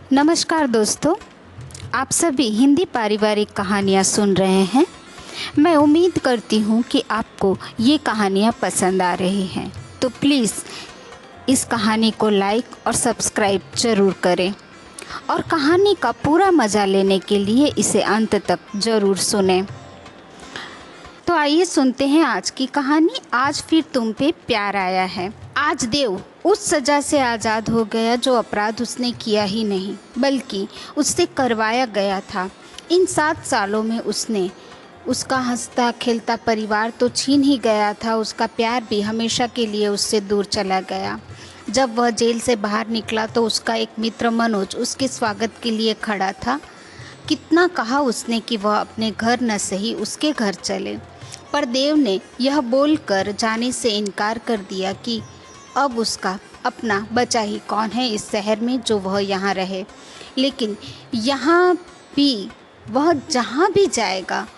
नमस्कार दोस्तों, आप सभी हिंदी पारिवारिक कहानियाँ सुन रहे हैं। मैं उम्मीद करती हूँ कि आपको ये कहानियाँ पसंद आ रही हैं, तो प्लीज़ इस कहानी को लाइक और सब्सक्राइब ज़रूर करें और कहानी का पूरा मज़ा लेने के लिए इसे अंत तक ज़रूर सुनें। तो आइए सुनते हैं आज की कहानी। आज फिर तुम पे प्यार आया है। आज देव उस सज़ा से आज़ाद हो गया जो अपराध उसने किया ही नहीं बल्कि उससे करवाया गया था। इन 7 सालों में उसने उसका हंसता खेलता परिवार तो छीन ही गया था, उसका प्यार भी हमेशा के लिए उससे दूर चला गया। जब वह जेल से बाहर निकला तो उसका एक मित्र मनोज उसके स्वागत के लिए खड़ा था। कितना कहा उसने कि वह अपने घर न सही उसके घर चले, पर देव ने यह बोलकर जाने से इनकार कर दिया कि अब उसका अपना बचा ही कौन है इस शहर में जो वह यहाँ रहे। लेकिन यहाँ भी वह जहाँ भी जाएगा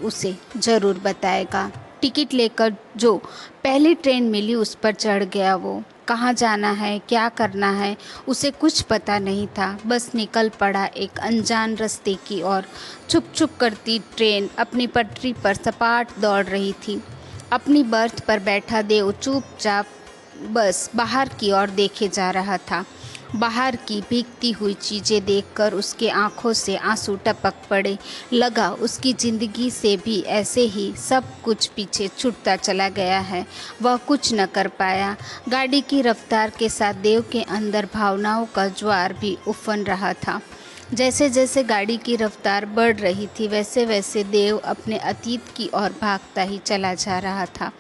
उसे ज़रूर बताएगा। टिकट लेकर जो पहली ट्रेन मिली उस पर चढ़ गया। वो कहाँ जाना है, क्या करना है, उसे कुछ पता नहीं था। बस निकल पड़ा एक अनजान रास्ते की ओर। छुप छुप करती ट्रेन अपनी पटरी पर सपाट दौड़ रही थी। अपनी बर्थ पर बैठा देव चुपचाप बस बाहर की ओर देखे जा रहा था। बाहर की भीगती हुई चीज़ें देखकर उसके आंखों से आंसू टपक पड़े। लगा उसकी ज़िंदगी से भी ऐसे ही सब कुछ पीछे छूटता चला गया है। वह कुछ न कर पाया। गाड़ी की रफ्तार के साथ देव के अंदर भावनाओं का ज्वार भी उफन रहा था। जैसे जैसे गाड़ी की रफ्तार बढ़ रही थी वैसे वैसे देव अपने अतीत की ओर भागता ही चला जा रहा था।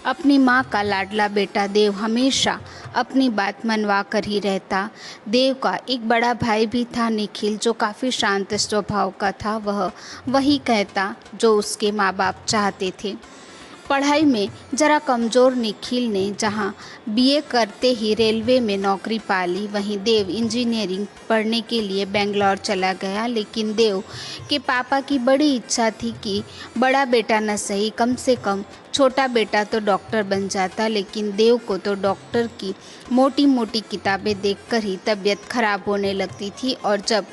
अपनी माँ का लाडला बेटा देव हमेशा अपनी बात मनवा कर ही रहता। देव का एक बड़ा भाई भी था निखिल, जो काफ़ी शांत स्वभाव का था। वह वही कहता जो उसके माँ बाप चाहते थे। पढ़ाई में जरा कमज़ोर निखिल ने जहाँ बीए करते ही रेलवे में नौकरी पा ली, वहीं देव इंजीनियरिंग पढ़ने के लिए बेंगलोर चला गया। लेकिन देव के पापा की बड़ी इच्छा थी कि बड़ा बेटा न सही कम से कम छोटा बेटा तो डॉक्टर बन जाता। लेकिन देव को तो डॉक्टर की मोटी मोटी किताबें देखकर ही तबीयत खराब होने लगती थी। और जब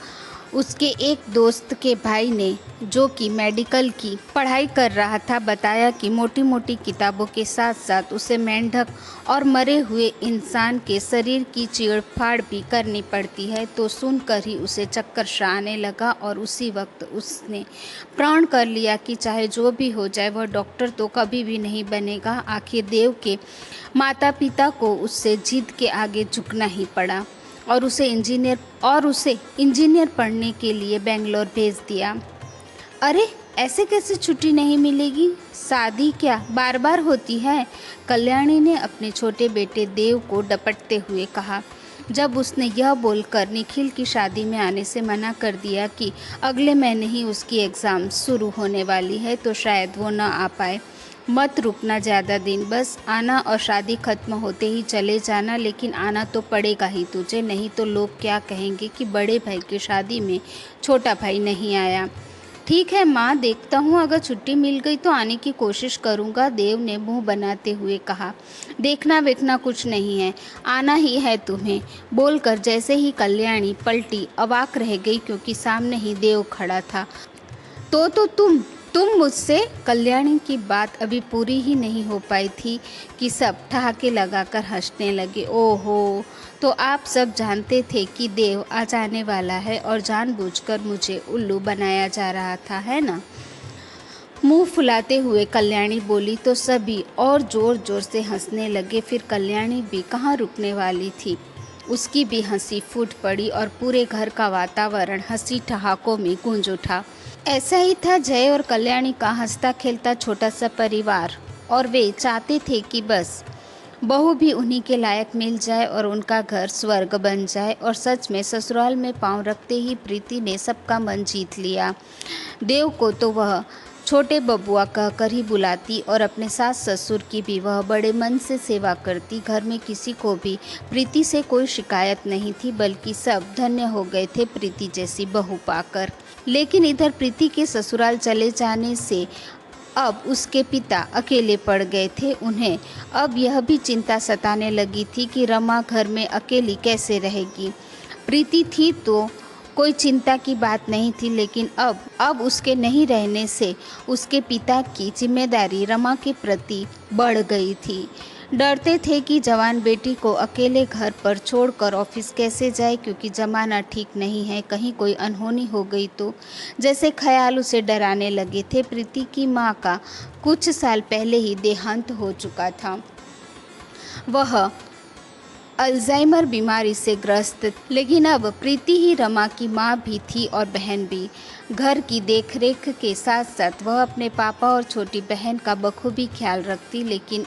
उसके एक दोस्त के भाई ने, जो कि मेडिकल की पढ़ाई कर रहा था, बताया कि मोटी मोटी किताबों के साथ साथ उसे मेंढक और मरे हुए इंसान के शरीर की चीरफाड़ भी करनी पड़ती है, तो सुनकर ही उसे चक्कर सा आने लगा। और उसी वक्त उसने प्रण कर लिया कि चाहे जो भी हो जाए वह डॉक्टर तो कभी भी नहीं बनेगा। आखिर देव के माता पिता को उससे जिद के आगे झुकना ही पड़ा और उसे इंजीनियर पढ़ने के लिए बेंगलोर भेज दिया। अरे ऐसे कैसे छुट्टी नहीं मिलेगी? शादी क्या बार बार होती है? कल्याणी ने अपने छोटे बेटे देव को डपटते हुए कहा। जब उसने यह बोलकर निखिल की शादी में आने से मना कर दिया कि अगले महीने ही उसकी एग्ज़ाम शुरू होने वाली है, तो शायद वो न आ पाए। मत रुकना ज़्यादा दिन, बस आना और शादी खत्म होते ही चले जाना। लेकिन आना तो पड़ेगा ही तुझे, नहीं तो लोग क्या कहेंगे कि बड़े भाई की शादी में छोटा भाई नहीं आया। ठीक है माँ, देखता हूँ, अगर छुट्टी मिल गई तो आने की कोशिश करूँगा, देव ने मुंह बनाते हुए कहा। देखना वेखना कुछ नहीं है, आना ही है तुम्हें, बोलकर जैसे ही कल्याणी पलटी अवाक रह गई, क्योंकि सामने ही देव खड़ा था। तो तुम मुझसे? कल्याणी की बात अभी पूरी ही नहीं हो पाई थी कि सब ठहाके लगाकर हंसने लगे। ओहो, तो आप सब जानते थे कि देव आ जाने वाला है और जानबूझकर मुझे उल्लू बनाया जा रहा था, है ना? मुंह फुलाते हुए कल्याणी बोली तो सभी और जोर जोर से हंसने लगे। फिर कल्याणी भी कहाँ रुकने वाली थी, उसकी भी हंसी फूट पड़ी और पूरे घर का वातावरण हंसी ठहाकों में गूंज उठा। ऐसा ही था जय और कल्याणी का हंसता खेलता छोटा सा परिवार, और वे चाहते थे कि बस बहू भी उन्हीं के लायक मिल जाए और उनका घर स्वर्ग बन जाए। और सच में ससुराल में पांव रखते ही प्रीति ने सबका मन जीत लिया। देव को तो वह छोटे बबुआ कहकर ही बुलाती और अपने सास ससुर की भी वह बड़े मन से सेवा करती। घर में किसी को भी प्रीति से कोई शिकायत नहीं थी, बल्कि सब धन्य हो गए थे प्रीति जैसी बहू पाकर। लेकिन इधर प्रीति के ससुराल चले जाने से अब उसके पिता अकेले पड़ गए थे। उन्हें अब यह भी चिंता सताने लगी थी कि रमा घर में अकेली कैसे रहेगी। प्रीति थी तो कोई चिंता की बात नहीं थी, लेकिन अब उसके नहीं रहने से उसके पिता की जिम्मेदारी रमा के प्रति बढ़ गई थी। डरते थे कि जवान बेटी को अकेले घर पर छोड़कर ऑफिस कैसे जाए, क्योंकि ज़माना ठीक नहीं है, कहीं कोई अनहोनी हो गई तो। जैसे ख्याल उसे डराने लगे थे। प्रीति की माँ का कुछ साल पहले ही देहांत हो चुका था। वह अल्जाइमर बीमारी से ग्रस्त, लेकिन अब प्रीति ही रमा की माँ भी थी और बहन भी। घर की देखरेख के साथ साथ वह अपने पापा और छोटी बहन का बखूबी ख्याल रखती, लेकिन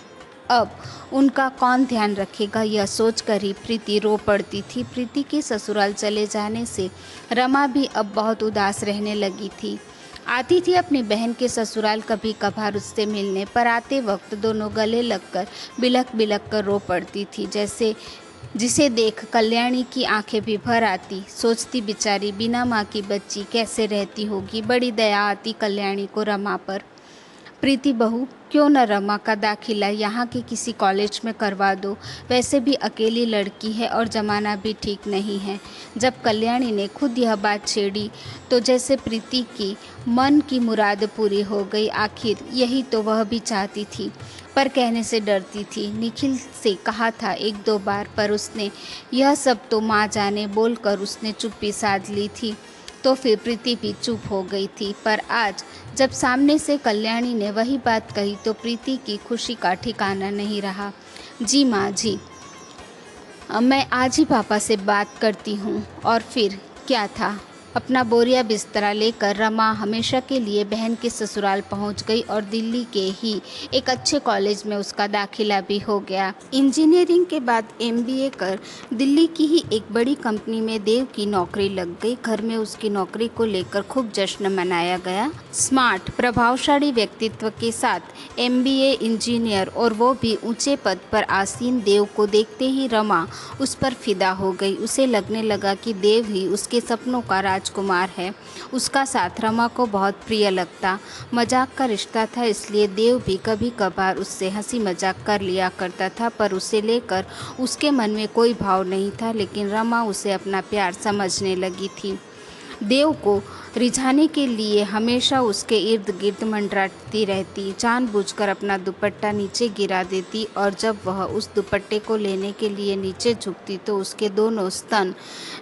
अब उनका कौन ध्यान रखेगा, यह सोचकर ही प्रीति रो पड़ती थी। प्रीति के ससुराल चले जाने से रमा भी अब बहुत उदास रहने लगी थी। आती थी अपनी बहन के ससुराल कभी कभार उससे मिलने, पर आते वक्त दोनों गले लगकर बिलख बिलख कर रो पड़ती थी, जिसे देख कल्याणी की आंखें भी भर आती। सोचती बेचारी बिना माँ की बच्ची कैसे रहती होगी। बड़ी दया आती कल्याणी को रमा पर। प्रीति बहू, क्यों न रमा का दाखिला यहाँ के किसी कॉलेज में करवा दो, वैसे भी अकेली लड़की है और ज़माना भी ठीक नहीं है। जब कल्याणी ने खुद यह बात छेड़ी तो जैसे प्रीति की मन की मुराद पूरी हो गई। आखिर यही तो वह भी चाहती थी, पर कहने से डरती थी। निखिल से कहा था एक दो बार, पर उसने यह सब तो माँ जाने बोलकर उसने चुप्पी साध ली थी, तो फिर प्रीति भी चुप हो गई थी। पर आज जब सामने से कल्याणी ने वही बात कही तो प्रीति की खुशी का ठिकाना नहीं रहा। जी माँ जी, मैं आज ही पापा से बात करती हूँ। और फिर क्या था, अपना बोरिया बिस्तरा लेकर रमा हमेशा के लिए बहन के ससुराल पहुंच गई और दिल्ली के ही एक अच्छे कॉलेज में उसका दाखिला भी हो गया। इंजीनियरिंग के बाद एमबीए कर दिल्ली की ही एक बड़ी कंपनी में देव की नौकरी लग गई। घर में उसकी नौकरी को लेकर खूब जश्न मनाया गया। स्मार्ट, प्रभावशाली व्यक्तित्व के साथ एमबीए इंजीनियर और वो भी ऊंचे पद पर आसीन देव को देखते ही रमा उस पर फिदा हो गई। उसे लगने लगा कि देव ही उसके सपनों का राजकुमार है। उसका साथ रमा को बहुत प्रिय लगता। मजाक का रिश्ता था, इसलिए देव भी कभी कभार उससे हंसी मजाक कर लिया करता था, पर उसे लेकर उसके मन में कोई भाव नहीं था। लेकिन रमा उसे अपना प्यार समझने लगी थी। देव को रिझाने के लिए हमेशा उसके इर्द गिर्द मंडराती रहती, जानबूझकर अपना दुपट्टा नीचे गिरा देती, और जब वह उस दुपट्टे को लेने के लिए नीचे झुकती तो उसके दोनों स्तन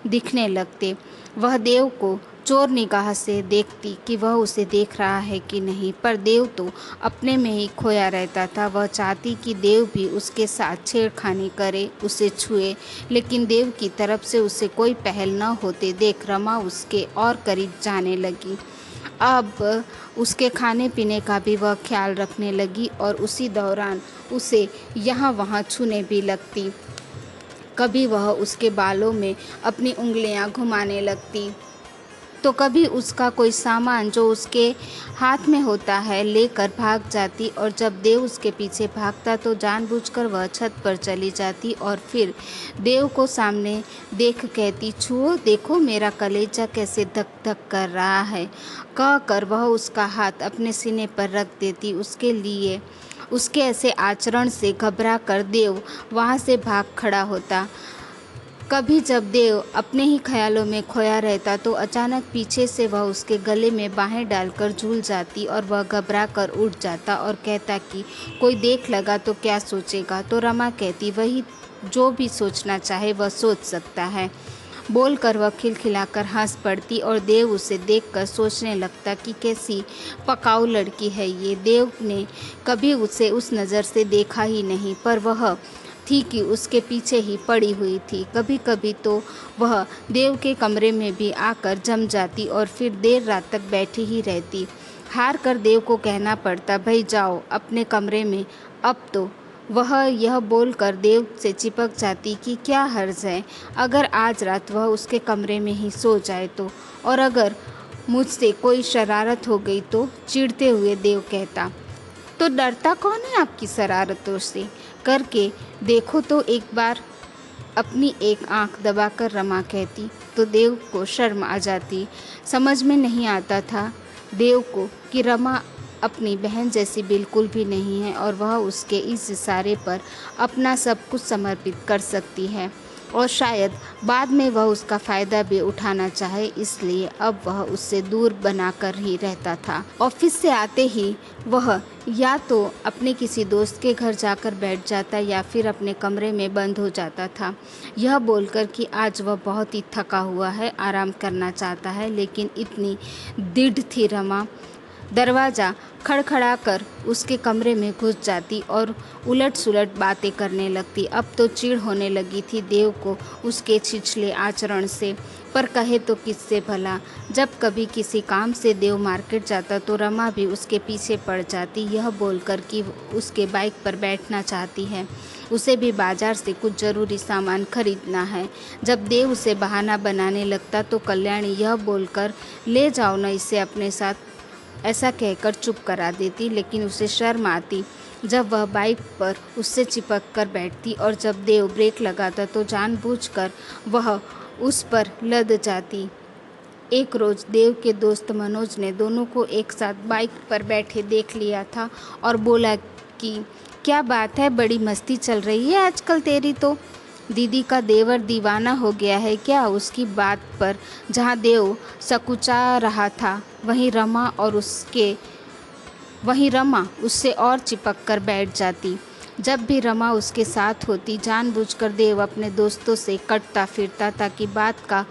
दिखने लगते। वह देव को चोर निगाह से देखती कि वह उसे देख रहा है कि नहीं, पर देव तो अपने में ही खोया रहता था। वह चाहती कि देव भी उसके साथ छेड़खानी करे, उसे छुए, लेकिन देव की तरफ से उसे कोई पहल न होते देख रमा उसके और करीब जाने लगी। अब उसके खाने पीने का भी वह ख्याल रखने लगी और उसी दौरान उसे यहाँ वहाँ छूने भी लगती। कभी वह उसके बालों में अपनी उंगलियां घुमाने लगती, तो कभी उसका कोई सामान जो उसके हाथ में होता है लेकर भाग जाती, और जब देव उसके पीछे भागता तो जानबूझकर वह छत पर चली जाती और फिर देव को सामने देख कहती, छुओ, देखो मेरा कलेजा कैसे धक धक कर रहा है। कहकर वह उसका हाथ अपने सीने पर रख देती। उसके ऐसे आचरण से घबरा कर देव वहाँ से भाग खड़ा होता। कभी जब देव अपने ही ख्यालों में खोया रहता तो अचानक पीछे से वह उसके गले में बाहें डालकर झूल जाती और वह घबरा कर उठ जाता और कहता कि कोई देख लगा तो क्या सोचेगा। तो रमा कहती, वही जो भी सोचना चाहे वह सोच सकता है। बोलकर वह खिलखिलाकर हंस पड़ती और देव उसे देखकर सोचने लगता कि कैसी पकाऊ लड़की है ये। देव ने कभी उसे उस नज़र से देखा ही नहीं, पर वह थी कि उसके पीछे ही पड़ी हुई थी। कभी कभी तो वह देव के कमरे में भी आकर जम जाती और फिर देर रात तक बैठी ही रहती। हार कर देव को कहना पड़ता, भाई जाओ अपने कमरे में। अब तो वह यह बोलकर देव से चिपक जाती कि क्या हर्ज है अगर आज रात वह उसके कमरे में ही सो जाए तो, और अगर मुझसे कोई शरारत हो गई तो। चिढ़ते हुए देव कहता, तो डरता कौन है आपकी शरारतों से, करके देखो तो एक बार। अपनी एक आंख दबाकर रमा कहती तो देव को शर्म आ जाती। समझ में नहीं आता था देव को कि रमा अपनी बहन जैसी बिल्कुल भी नहीं है और वह उसके इस इशारे पर अपना सब कुछ समर्पित कर सकती है। और शायद बाद में वह उसका फ़ायदा भी उठाना चाहे, इसलिए अब वह उससे दूर बनाकर ही रहता था। ऑफिस से आते ही वह या तो अपने किसी दोस्त के घर जाकर बैठ जाता या फिर अपने कमरे में बंद हो जाता था, यह बोलकर कि आज वह बहुत ही थका हुआ है, आराम करना चाहता है। लेकिन इतनी दृढ़ थी रमा, दरवाज़ा खड़खड़ाकर उसके कमरे में घुस जाती और उलट सुलट बातें करने लगती। अब तो चिढ़ होने लगी थी देव को उसके छिछले आचरण से, पर कहे तो किससे भला। जब कभी किसी काम से देव मार्केट जाता तो रमा भी उसके पीछे पड़ जाती, यह बोलकर कि उसके बाइक पर बैठना चाहती है, उसे भी बाजार से कुछ ज़रूरी सामान खरीदना है। जब देव उसे बहाना बनाने लगता तो कल्याणी यह बोलकर ले जाओ न इसे अपने साथ, ऐसा कहकर चुप करा देती। लेकिन उसे शर्म आती जब वह बाइक पर उससे चिपक कर बैठती, और जब देव ब्रेक लगाता तो जानबूझकर वह उस पर लद जाती। एक रोज़ देव के दोस्त मनोज ने दोनों को एक साथ बाइक पर बैठे देख लिया था और बोला कि क्या बात है, बड़ी मस्ती चल रही है आजकल तेरी तो। दीदी का देवर दीवाना हो गया है क्या? उसकी बात पर जहाँ देव सकुचा रहा था वहीं रमा उससे और चिपक कर बैठ जाती। जब भी रमा उसके साथ होती जानबूझकर देव अपने दोस्तों से कटता फिरता ताकि बात का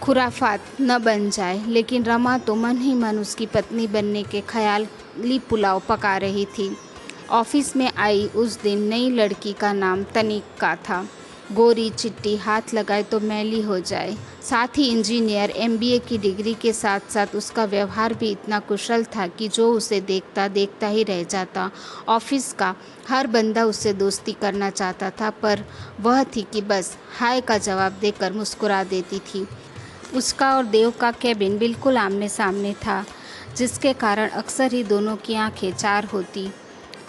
खुराफात न बन जाए। लेकिन रमा तो मन ही मन उसकी पत्नी बनने के ख्याली पुलाव पका रही थी। ऑफिस में आई उस दिन नई लड़की का नाम तनिका था। गोरी चिट्टी, हाथ लगाए तो मैली हो जाए, साथ ही इंजीनियर, एमबीए की डिग्री के साथ साथ उसका व्यवहार भी इतना कुशल था कि जो उसे देखता देखता ही रह जाता। ऑफिस का हर बंदा उससे दोस्ती करना चाहता था, पर वह थी कि बस हाय का जवाब देकर मुस्कुरा देती थी। उसका और देव का केबिन बिल्कुल आमने सामने था, जिसके कारण अक्सर ही दोनों की आंखें चार होती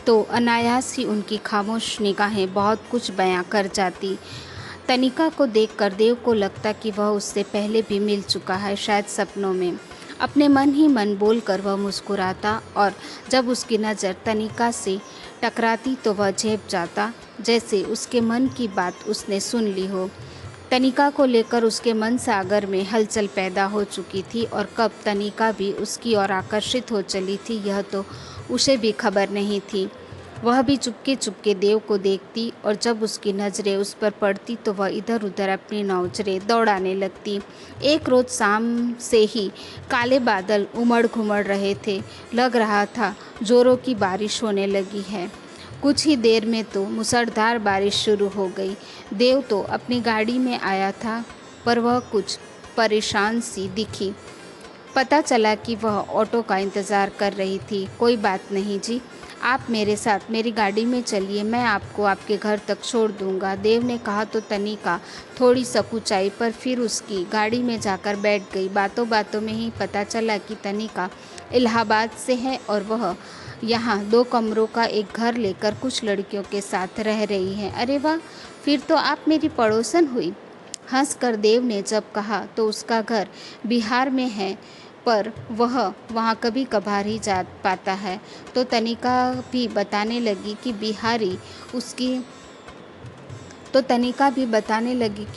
तो अनायास ही उनकी खामोश निगाहें बहुत कुछ बयां कर जाती। तनिका को देखकर देव को लगता कि वह उससे पहले भी मिल चुका है, शायद सपनों में। अपने मन ही मन बोलकर वह मुस्कुराता, और जब उसकी नज़र तनिका से टकराती तो वह झेप जाता, जैसे उसके मन की बात उसने सुन ली हो। तनिका को लेकर उसके मन सागर में हलचल पैदा हो चुकी थी, और कब तनिका भी उसकी ओर आकर्षित हो चली थी यह तो उसे भी खबर नहीं थी। वह भी चुपके चुपके देव को देखती, और जब उसकी नज़रें उस पर पड़ती तो वह इधर उधर अपनी नौजरें दौड़ाने लगती। एक रोज़ शाम से ही काले बादल उमड़ घुमड़ रहे थे, लग रहा था जोरों की बारिश होने लगी है। कुछ ही देर में तो मूसलाधार बारिश शुरू हो गई। देव तो अपनी गाड़ी में आया था, पर वह कुछ परेशान सी दिखी। पता चला कि वह ऑटो का इंतज़ार कर रही थी। कोई बात नहीं जी, आप मेरे साथ मेरी गाड़ी में चलिए, मैं आपको आपके घर तक छोड़ दूंगा, देव ने कहा तो तनिका थोड़ी सकुचाई, पर फिर उसकी गाड़ी में जाकर बैठ गई। बातों बातों में ही पता चला कि तनिका इलाहाबाद से है और वह यहाँ 2 कमरों का एक घर लेकर कुछ लड़कियों के साथ रह रही है। अरे वाह, फिर तो आप मेरी पड़ोसन हुई। हंसकर देव ने जब कहा तो उसका घर बिहार में है, पर वह वहाँ कभी कभार ही जा पाता है। तो तनिका भी बताने लगी कि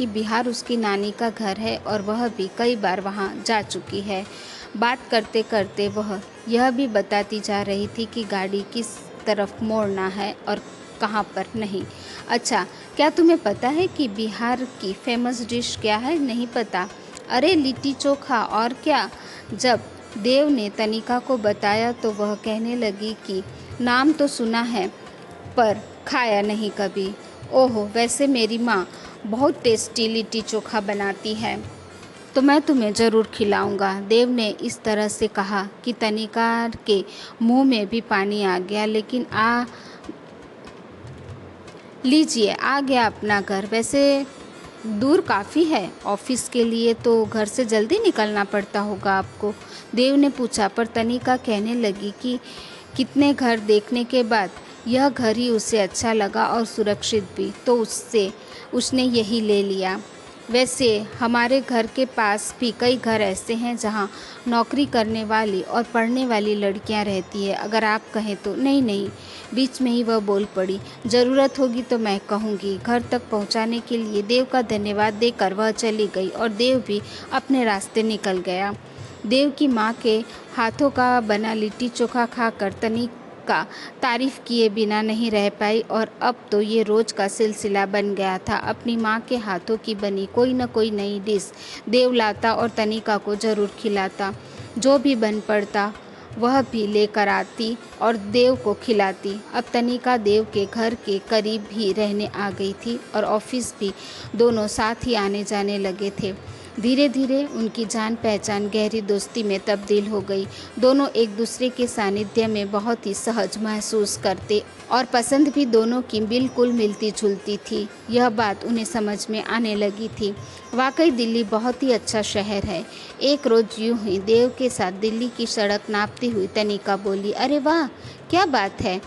बिहार उसकी नानी का घर है और वह भी कई बार वहाँ जा चुकी है। बात करते करते वह यह भी बताती जा रही थी कि गाड़ी किस तरफ मोड़ना है और कहाँ पर नहीं। अच्छा, क्या तुम्हें पता है कि बिहार की फेमस डिश क्या है? नहीं पता? अरे लिट्टी चोखा, और क्या। जब देव ने तनिका को बताया तो वह कहने लगी कि नाम तो सुना है पर खाया नहीं कभी। ओहो, वैसे मेरी माँ बहुत टेस्टी लिट्टी चोखा बनाती है, तो मैं तुम्हें ज़रूर खिलाऊंगा। देव ने इस तरह से कहा कि तनिका के मुंह में भी पानी आ गया। लेकिन लीजिए, आ गया अपना घर। वैसे दूर काफ़ी है, ऑफिस के लिए तो घर से जल्दी निकलना पड़ता होगा आपको, देव ने पूछा। पर तनिका कहने लगी कि कितने घर देखने के बाद यह घर ही उसे अच्छा लगा और सुरक्षित भी, तो उसने यही ले लिया। वैसे हमारे घर के पास भी कई घर ऐसे हैं जहाँ नौकरी करने वाली और पढ़ने वाली लड़कियाँ रहती है। अगर आप कहें तो। नहीं नहीं, बीच में ही वह बोल पड़ी। ज़रूरत होगी तो मैं कहूँगी। घर तक पहुँचाने के लिए देव का धन्यवाद देकर वह चली गई और देव भी अपने रास्ते निकल गया। देव की माँ के हाथों का बना लिट्टी चोखा खाकर तनिक का तारीफ किए बिना नहीं रह पाई और अब तो ये रोज़ का सिलसिला बन गया था। अपनी माँ के हाथों की बनी कोई न कोई नई डिश देव लाता और तनिका को ज़रूर खिलाता। जो भी बन पड़ता वह भी लेकर आती और देव को खिलाती। अब तनिका देव के घर के करीब ही रहने आ गई थी और ऑफिस भी दोनों साथ ही आने जाने लगे थे। धीरे धीरे उनकी जान पहचान गहरी दोस्ती में तब्दील हो गई। दोनों एक दूसरे के सानिध्य में बहुत ही सहज महसूस करते और पसंद भी दोनों की बिल्कुल मिलती जुलती थी। यह बात उन्हें समझ में आने लगी थी। वाकई दिल्ली बहुत ही अच्छा शहर है। एक रोज़ यूं ही देव के साथ दिल्ली की सड़क नापती हुई तनिका बोली, अरे वाह क्या बात है,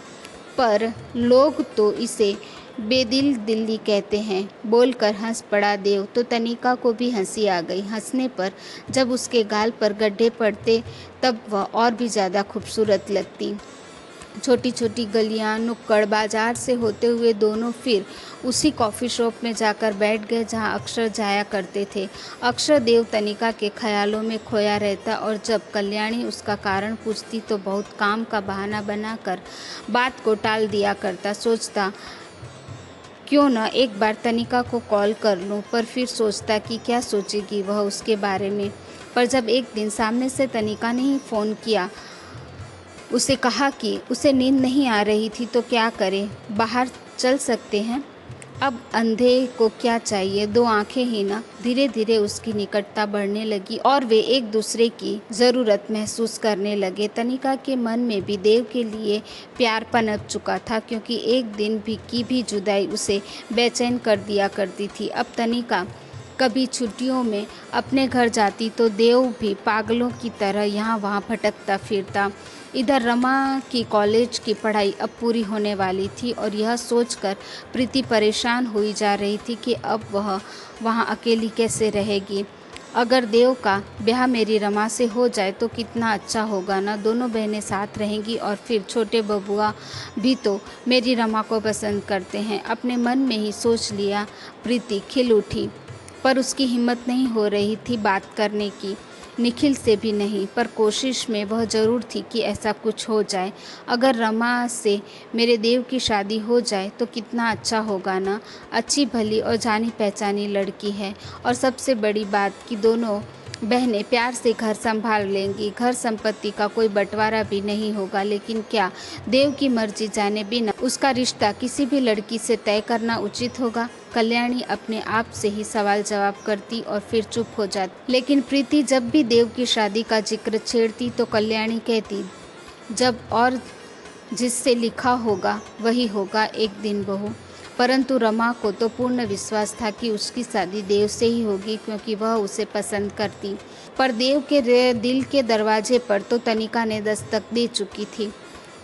पर लोग तो इसे बेदिल दिल्ली कहते हैं। बोलकर हंस पड़ा देव तो तनिका को भी हंसी आ गई। हंसने पर जब उसके गाल पर गड्ढे पड़ते तब वह और भी ज़्यादा खूबसूरत लगती। छोटी छोटी गलियां, नुक्कड़, बाजार से होते हुए दोनों फिर उसी कॉफ़ी शॉप में जाकर बैठ गए जहां अक्षर जाया करते थे। अक्षर देव तनिका के ख्यालों में खोया रहता और जब कल्याणी उसका कारण पूछती तो बहुत काम का बहाना बनाकर बात को टाल दिया करता। सोचता क्यों न एक बार तनिका को कॉल कर लूं, पर फिर सोचता कि क्या सोचेगी वह उसके बारे में। पर जब एक दिन सामने से तनिका ने ही फ़ोन किया, उसे कहा कि उसे नींद नहीं आ रही थी तो क्या करे, बाहर चल सकते हैं। अब अंधे को क्या चाहिए, दो आंखें ही ना। धीरे धीरे उसकी निकटता बढ़ने लगी और वे एक दूसरे की ज़रूरत महसूस करने लगे। तनिका के मन में भी देव के लिए प्यार पनप चुका था, क्योंकि एक दिन भी जुदाई उसे बेचैन कर दिया करती थी। अब तनिका कभी छुट्टियों में अपने घर जाती तो देव भी पागलों की तरह यहाँ वहाँ भटकता फिरता। इधर रमा की कॉलेज की पढ़ाई अब पूरी होने वाली थी और यह सोचकर प्रीति परेशान हुई जा रही थी कि अब वह वहाँ अकेली कैसे रहेगी। अगर देव का ब्याह मेरी रमा से हो जाए तो कितना अच्छा होगा ना। दोनों बहनें साथ रहेंगी और फिर छोटे बबुआ भी तो मेरी रमा को पसंद करते हैं। अपने मन में ही सोच लिया। प्रीति खिल उठी, पर उसकी हिम्मत नहीं हो रही थी बात करने की, निखिल से भी नहीं। पर कोशिश में वह ज़रूर थी कि ऐसा कुछ हो जाए। अगर रमा से मेरे देव की शादी हो जाए तो कितना अच्छा होगा ना। अच्छी भली और जानी पहचानी लड़की है और सबसे बड़ी बात कि दोनों बहनें प्यार से घर संभाल लेंगी। घर संपत्ति का कोई बंटवारा भी नहीं होगा। लेकिन क्या देव की मर्जी जाने बिना उसका रिश्ता किसी भी लड़की से तय करना उचित होगा? कल्याणी अपने आप से ही सवाल जवाब करती और फिर चुप हो जाती। लेकिन प्रीति जब भी देव की शादी का जिक्र छेड़ती तो कल्याणी कहती, जब और जिससे लिखा होगा वही होगा एक दिन बहू। परंतु रमा को तो पूर्ण विश्वास था कि उसकी शादी देव से ही होगी, क्योंकि वह उसे पसंद करती। पर देव के दिल के दरवाजे पर तो तनिका ने दस्तक दे चुकी थी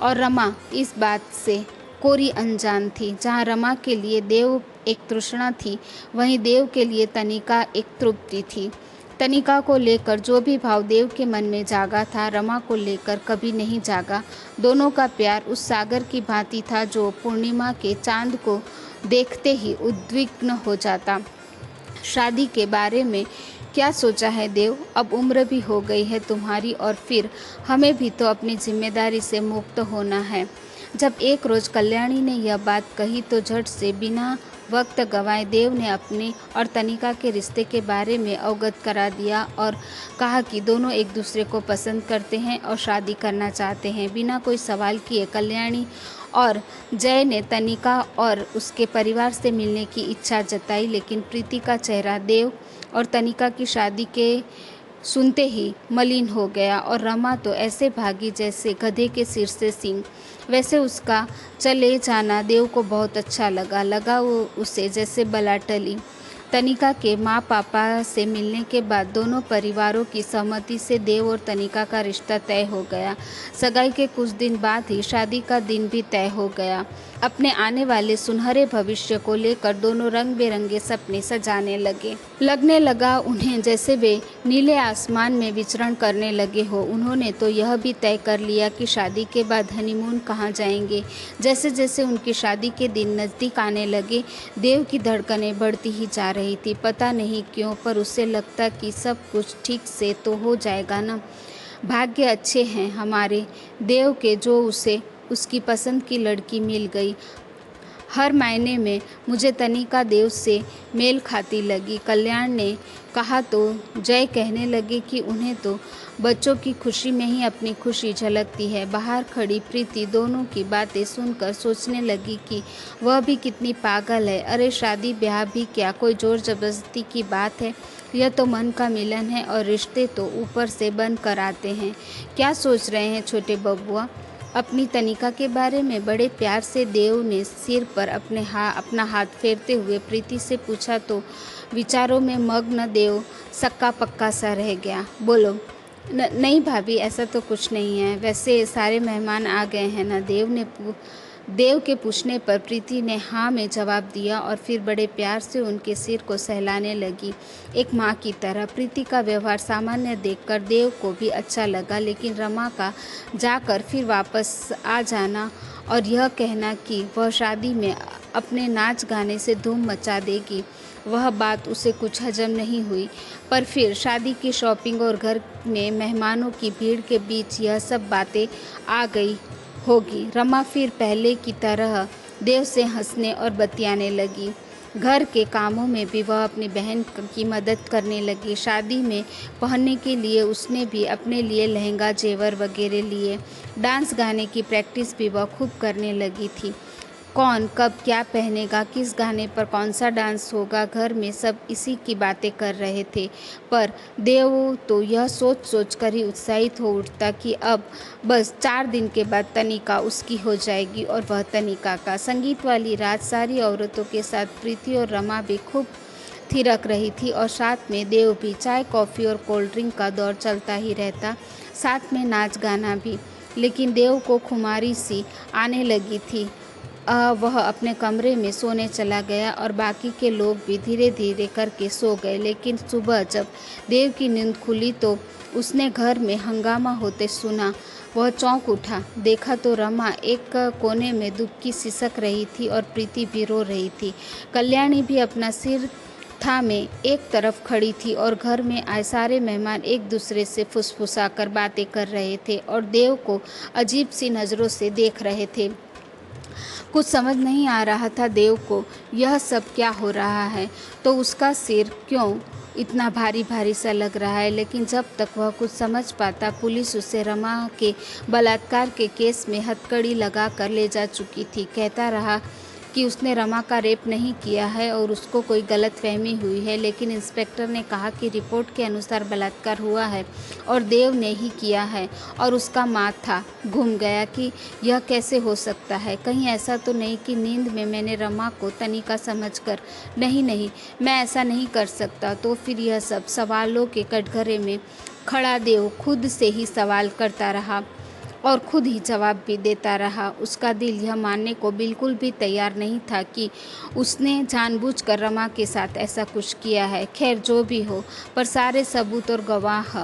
और रमा इस बात से कोरी अनजान थी। जहाँ रमा के लिए देव एक तृष्णा थी, वहीं देव के लिए तनिका एक तृप्ति थी। तनिका को लेकर जो भी भाव देव के मन में जागा था, रमा को लेकर कभी नहीं जागा। दोनों का प्यार उस सागर की भांति था जो पूर्णिमा के चांद को देखते ही उद्विग्न हो जाता। शादी के बारे में क्या सोचा है देव? अब उम्र भी हो गई है तुम्हारी और फिर हमें भी तो अपनी जिम्मेदारी से मुक्त होना है। जब एक रोज़ कल्याणी ने यह बात कही तो झट से बिना वक्त गंवाए देव ने अपने और तनिका के रिश्ते के बारे में अवगत करा दिया और कहा कि दोनों एक दूसरे को पसंद करते हैं और शादी करना चाहते हैं। बिना कोई सवाल किए कल्याणी और जय ने तनिका और उसके परिवार से मिलने की इच्छा जताई। लेकिन प्रीति का चेहरा देव और तनिका की शादी के सुनते ही मलिन हो गया और रमा तो ऐसे भागी जैसे गधे के सिर से सींग। वैसे उसका चले जाना देव को बहुत अच्छा लगा वो उसे जैसे बला टली। तनिका के माँ पापा से मिलने के बाद दोनों परिवारों की सहमति से देव और तनिका का रिश्ता तय हो गया। सगाई के कुछ दिन बाद ही शादी का दिन भी तय हो गया। अपने आने वाले सुनहरे भविष्य को लेकर दोनों रंग बिरंगे सपने सजाने लगने लगा उन्हें जैसे वे नीले आसमान में विचरण करने लगे हो। उन्होंने तो यह भी तय कर लिया कि शादी के बाद हनीमून कहाँ जाएंगे। जैसे जैसे उनकी शादी के दिन नज़दीक आने लगे, देव की धड़कनें बढ़ती ही जा रही थी। पता नहीं क्यों, पर उसे लगता कि सब कुछ ठीक से तो हो जाएगा ना। भाग्य अच्छे हैं हमारे देव के, जो उसे उसकी पसंद की लड़की मिल गई। हर मायने में मुझे तनिका देव से मेल खाती लगी। कल्याण ने कहा तो जय कहने लगे कि उन्हें तो बच्चों की खुशी में ही अपनी खुशी झलकती है। बाहर खड़ी प्रीति दोनों की बातें सुनकर सोचने लगी कि वह भी कितनी पागल है। अरे शादी ब्याह भी क्या कोई जोर जबरदस्ती की बात है। यह तो मन का मिलन है और रिश्ते तो ऊपर से बन कर आते हैं। क्या सोच रहे हैं छोटे बबुआ अपनी तनिका के बारे में? बड़े प्यार से देव ने सिर पर अपना हाथ फेरते हुए प्रीति से पूछा तो विचारों में मग्न देव सक्का पक्का सा रह गया। बोलो। नहीं भाभी, ऐसा तो कुछ नहीं है। वैसे सारे मेहमान आ गए हैं ना? देव के पूछने पर प्रीति ने हाँ में जवाब दिया और फिर बड़े प्यार से उनके सिर को सहलाने लगी, एक माँ की तरह। प्रीति का व्यवहार सामान्य देखकर देव को भी अच्छा लगा, लेकिन रमा का जाकर फिर वापस आ जाना और यह कहना कि वह शादी में अपने नाच गाने से धूम मचा देगी, वह बात उसे कुछ हजम नहीं हुई। पर फिर शादी की शॉपिंग और घर में मेहमानों की भीड़ के बीच यह सब बातें आ गई होगी। रमा फिर पहले की तरह देव से हंसने और बतियाने लगी। घर के कामों में भी वह अपनी बहन की मदद करने लगी। शादी में पहनने के लिए उसने भी अपने लिए लहंगा जेवर वगैरह लिए। डांस गाने की प्रैक्टिस भी वह खूब करने लगी थी। कौन कब क्या पहनेगा, किस गाने पर कौन सा डांस होगा, घर में सब इसी की बातें कर रहे थे। पर देव तो यह सोच सोच कर ही उत्साहित हो उठता कि अब बस 4 दिन के बाद तनिका उसकी हो जाएगी और वह तनिका का। संगीत वाली रात सारी औरतों के साथ प्रीति और रमा भी खूब थिरक रही थी और साथ में देव भी। चाय कॉफ़ी और कोल्ड ड्रिंक का दौर चलता ही रहता, साथ में नाच गाना भी। लेकिन देव को खुमारी सी आने लगी थी। वह अपने कमरे में सोने चला गया और बाकी के लोग भी धीरे धीरे करके सो गए। लेकिन सुबह जब देव की नींद खुली तो उसने घर में हंगामा होते सुना। वह चौंक उठा, देखा तो रमा एक कोने में दुबकी सिसक रही थी और प्रीति भी रो रही थी। कल्याणी भी अपना सिर थामे एक तरफ खड़ी थी और घर में आए सारे मेहमान एक दूसरे से फुसफुसा कर बातें कर रहे थे और देव को अजीब सी नज़रों से देख रहे थे। कुछ समझ नहीं आ रहा था देव को, यह सब क्या हो रहा है, तो उसका सिर क्यों इतना भारी भारी सा लग रहा है। लेकिन जब तक वह कुछ समझ पाता, पुलिस उसे रमा के बलात्कार के केस में हथकड़ी लगा कर ले जा चुकी थी। कहता रहा कि उसने रमा का रेप नहीं किया है और उसको कोई गलतफहमी हुई है। लेकिन इंस्पेक्टर ने कहा कि रिपोर्ट के अनुसार बलात्कार हुआ है और देव ने ही किया है और उसका माथा घूम गया कि यह कैसे हो सकता है। कहीं ऐसा तो नहीं कि नींद में मैंने रमा को तनिका समझकर। नहीं, मैं ऐसा नहीं कर सकता। तो फिर यह सब सवालों के कटघरे में खड़ा देव खुद से ही सवाल करता रहा और खुद ही जवाब भी देता रहा। उसका दिल यह मानने को बिल्कुल भी तैयार नहीं था कि उसने जानबूझकर रमा के साथ ऐसा कुछ किया है। खैर जो भी हो, पर सारे सबूत और गवाह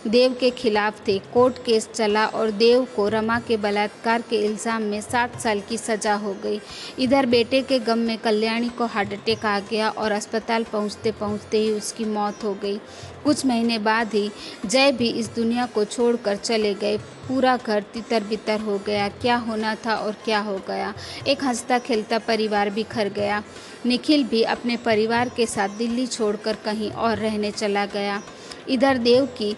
देव के खिलाफ थे। कोर्ट केस चला और देव को रमा के बलात्कार के इल्ज़ाम में 7 साल की सज़ा हो गई। इधर बेटे के गम में कल्याणी को हार्ट अटैक आ गया और अस्पताल पहुंचते पहुंचते ही उसकी मौत हो गई। कुछ महीने बाद ही जय भी इस दुनिया को छोड़कर चले गए। पूरा घर तितर बितर हो गया। क्या होना था और क्या हो गया। एक हंसता खेलता परिवार बिखर गया। निखिल भी अपने परिवार के साथ दिल्ली छोड़कर कहीं और रहने चला गया। इधर देव की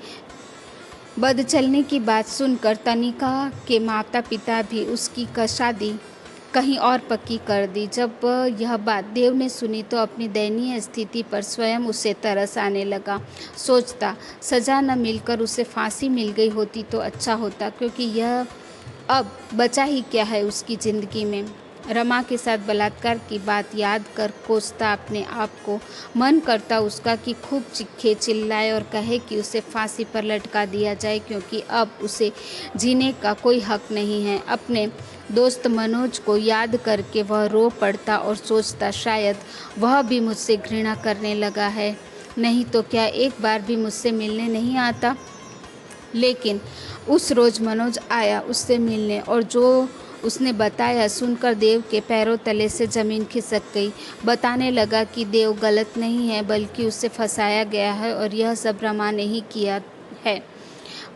बदचलने की बात सुनकर तनिका के माता पिता भी उसकी शादी कहीं और पक्की कर दी। जब यह बात देव ने सुनी तो अपनी दयनीय स्थिति पर स्वयं उसे तरस आने लगा। सोचता, सज़ा न मिलकर उसे फांसी मिल गई होती तो अच्छा होता, क्योंकि यह अब बचा ही क्या है उसकी ज़िंदगी में। रमा के साथ बलात्कार की बात याद कर कोसता अपने आप को। मन करता उसका कि खूब चीखे चिल्लाए और कहे कि उसे फांसी पर लटका दिया जाए, क्योंकि अब उसे जीने का कोई हक नहीं है। अपने दोस्त मनोज को याद करके वह रो पड़ता और सोचता, शायद वह भी मुझसे घृणा करने लगा है, नहीं तो क्या एक बार भी मुझसे मिलने नहीं आता। लेकिन उस रोज़ मनोज आया उससे मिलने, और जो उसने बताया सुनकर देव के पैरों तले से ज़मीन खिसक गई। बताने लगा कि देव गलत नहीं है, बल्कि उसे फंसाया गया है और यह सब रमा ने ही किया है।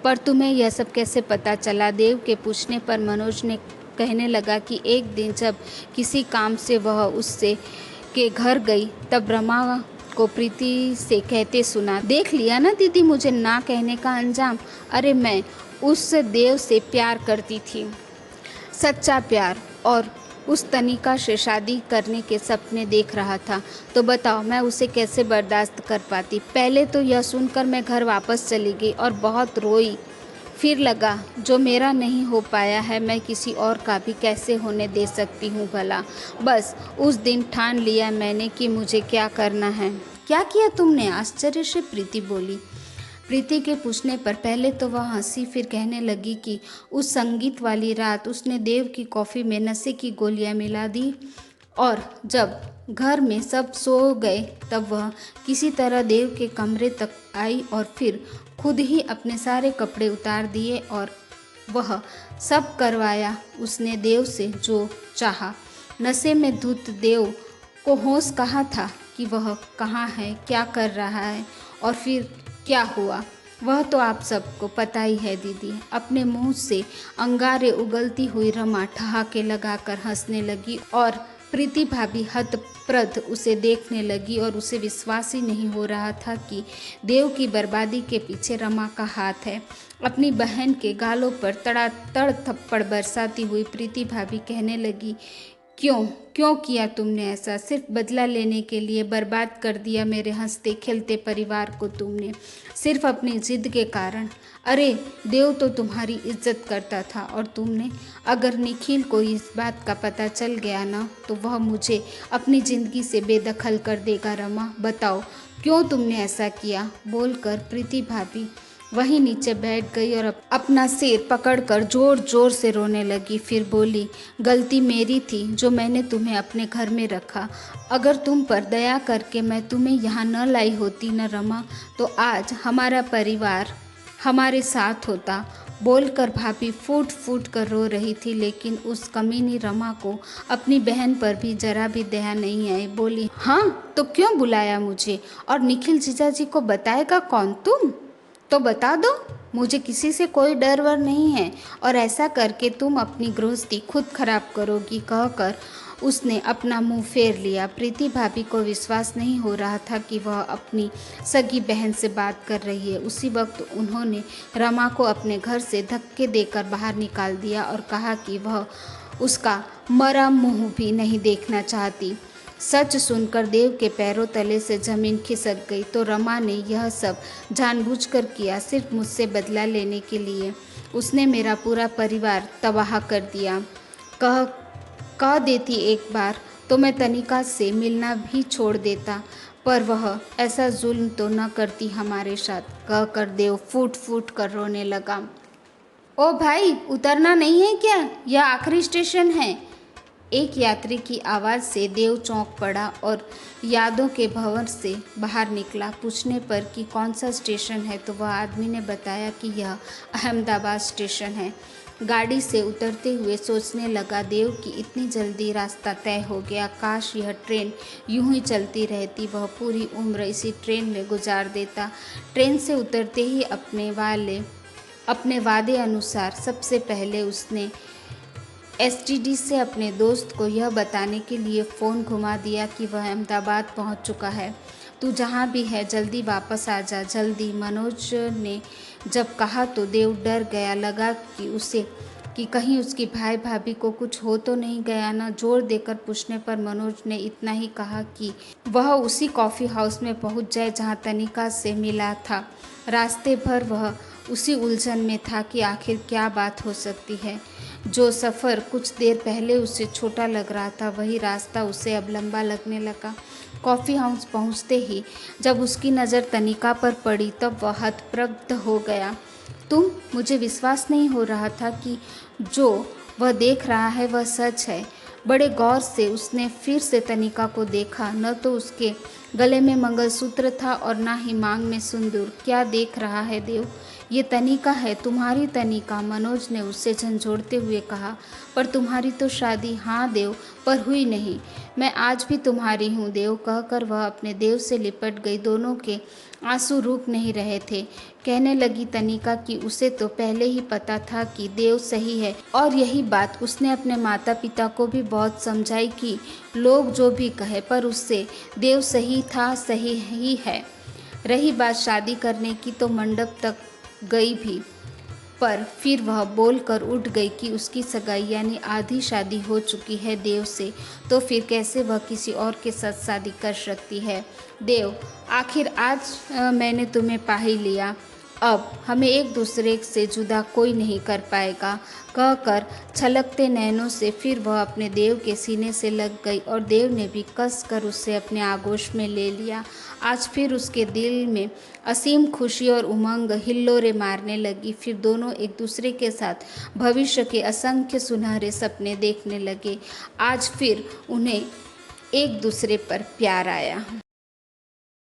पर तुम्हें यह सब कैसे पता चला? देव के पूछने पर मनोज ने कहने लगा कि एक दिन जब किसी काम से वह उससे के घर गई, तब रमा को प्रीति से कहते सुना, देख लिया ना दीदी मुझे ना कहने का अंजाम। अरे मैं उस देव से प्यार करती थी, सच्चा प्यार, और उस तनिका से शादी करने के सपने देख रहा था। तो बताओ मैं उसे कैसे बर्दाश्त कर पाती। पहले तो यह सुनकर मैं घर वापस चली गई और बहुत रोई। फिर लगा जो मेरा नहीं हो पाया है मैं किसी और का भी कैसे होने दे सकती हूँ भला। बस उस दिन ठान लिया मैंने कि मुझे क्या करना है। क्या किया तुमने? आश्चर्य से प्रीति बोली। प्रीति के पूछने पर पहले तो वह हंसी, फिर कहने लगी कि उस संगीत वाली रात उसने देव की कॉफ़ी में नशे की गोलियां मिला दी, और जब घर में सब सो गए तब वह किसी तरह देव के कमरे तक आई और फिर खुद ही अपने सारे कपड़े उतार दिए और वह सब करवाया उसने देव से जो चाहा। नशे में धुत देव को होश कहाँ था कि वह कहाँ है, क्या कर रहा है और फिर क्या हुआ, वह तो आप सबको पता ही है दीदी। अपने मुंह से अंगारे उगलती हुई रमा ठहाके लगाकर हंसने लगी और प्रीति भाभी हतप्रभ उसे देखने लगी और उसे विश्वास ही नहीं हो रहा था कि देव की बर्बादी के पीछे रमा का हाथ है। अपनी बहन के गालों पर तड़ातड़ थप्पड़ बरसाती हुई प्रीति भाभी कहने लगी, क्यों क्यों किया तुमने ऐसा? सिर्फ बदला लेने के लिए बर्बाद कर दिया मेरे हंसते खेलते परिवार को तुमने, सिर्फ अपनी जिद के कारण। अरे देव तो तुम्हारी इज्जत करता था, और तुमने, अगर निखिल को इस बात का पता चल गया ना तो वह मुझे अपनी ज़िंदगी से बेदखल कर देगा। रमा बताओ क्यों तुमने ऐसा किया? बोलकर प्रीति भाभी वहीं नीचे बैठ गई और अपना सिर पकड़कर जोर जोर से रोने लगी। फिर बोली, गलती मेरी थी जो मैंने तुम्हें अपने घर में रखा। अगर तुम पर दया करके मैं तुम्हें यहाँ न लाई होती न रमा, तो आज हमारा परिवार हमारे साथ होता। बोलकर भाभी फूट फूट कर रो रही थी, लेकिन उस कमीनी रमा को अपनी बहन पर भी जरा भी दया नहीं आई। बोली, हाँ तो क्यों बुलाया मुझे? और निखिल जीजा जी को बताएगा कौन? तुम तो बता दो, मुझे किसी से कोई डर वर नहीं है, और ऐसा करके तुम अपनी गृहस्थी खुद खराब करोगी, कहकर उसने अपना मुंह फेर लिया। प्रीति भाभी को विश्वास नहीं हो रहा था कि वह अपनी सगी बहन से बात कर रही है। उसी वक्त उन्होंने रमा को अपने घर से धक्के देकर बाहर निकाल दिया और कहा कि वह उसका मरा मुंह भी नहीं देखना चाहती। सच सुनकर देव के पैरों तले से जमीन खिसक गई। तो रमा ने यह सब जानबूझकर किया, सिर्फ मुझसे बदला लेने के लिए। उसने मेरा पूरा परिवार तबाह कर दिया। कह देती एक बार तो मैं तनिका से मिलना भी छोड़ देता, पर वह ऐसा जुल्म तो न करती हमारे साथ, कहकर देव फूट फूट कर रोने लगा। ओ भाई, उतरना नहीं है क्या? यह आखिरी स्टेशन है। एक यात्री की आवाज़ से देव चौंक पड़ा और यादों के भंवर से बाहर निकला। पूछने पर कि कौन सा स्टेशन है तो वह आदमी ने बताया कि यह अहमदाबाद स्टेशन है। गाड़ी से उतरते हुए सोचने लगा, देव की इतनी जल्दी रास्ता तय हो गया। काश यह ट्रेन यूं ही चलती रहती, वह पूरी उम्र इसी ट्रेन में गुजार देता। ट्रेन से उतरते ही अपने वादे अनुसार सबसे पहले उसने एसटीडी से अपने दोस्त को यह बताने के लिए फ़ोन घुमा दिया कि वह अहमदाबाद पहुंच चुका है। तू जहां भी है जल्दी वापस आ जा, जल्दी। मनोज ने जब कहा तो देव डर गया। लगा कि कहीं उसकी भाई भाभी को कुछ हो तो नहीं गया ना। जोर देकर पूछने पर मनोज ने इतना ही कहा कि वह उसी कॉफ़ी हाउस में पहुंच जाए जहां तनिका से मिला था। रास्ते भर वह उसी उलझन में था कि आखिर क्या बात हो सकती है। जो सफ़र कुछ देर पहले उसे छोटा लग रहा था, वही रास्ता उसे अब लंबा लगने लगा। कॉफ़ी हाउस पहुंचते ही जब उसकी नज़र तनिका पर पड़ी तब वह हतप्रभ हो गया। तुम, मुझे विश्वास नहीं हो रहा था कि जो वह देख रहा है वह सच है। बड़े गौर से उसने फिर से तनिका को देखा। न तो उसके गले में मंगलसूत्र था और न ही मांग में सिंदूर। क्या देख रहा है देव? ये तनिका है, तुम्हारी तनिका, मनोज ने उससे झंझोड़ते हुए कहा। पर तुम्हारी तो शादी, हाँ देव, पर हुई नहीं। मैं आज भी तुम्हारी हूँ देव, कहकर वह अपने देव से लिपट गई। दोनों के आंसू रुक नहीं रहे थे। कहने लगी तनिका कि उसे तो पहले ही पता था कि देव सही है, और यही बात उसने अपने माता पिता को भी बहुत समझाई कि लोग जो भी कहे, पर उससे देव सही था, सही ही है। रही बात शादी करने की, तो मंडप तक गई भी, पर फिर वह बोलकर उठ गई कि उसकी सगाई यानी आधी शादी हो चुकी है देव से, तो फिर कैसे वह किसी और के साथ शादी कर सकती है। देव, आखिर आज मैंने तुम्हें पा ही लिया। अब हमें एक दूसरे से जुदा कोई नहीं कर पाएगा, कहकर छलकते नैनों से फिर वह अपने देव के सीने से लग गई और देव ने भी कस कर उसे अपने आगोश में ले लिया। आज फिर उसके दिल में असीम खुशी और उमंग हिल्लोरें मारने लगी। फिर दोनों एक दूसरे के साथ भविष्य के असंख्य सुनहरे सपने देखने लगे। आज फिर उन्हें एक दूसरे पर प्यार आया।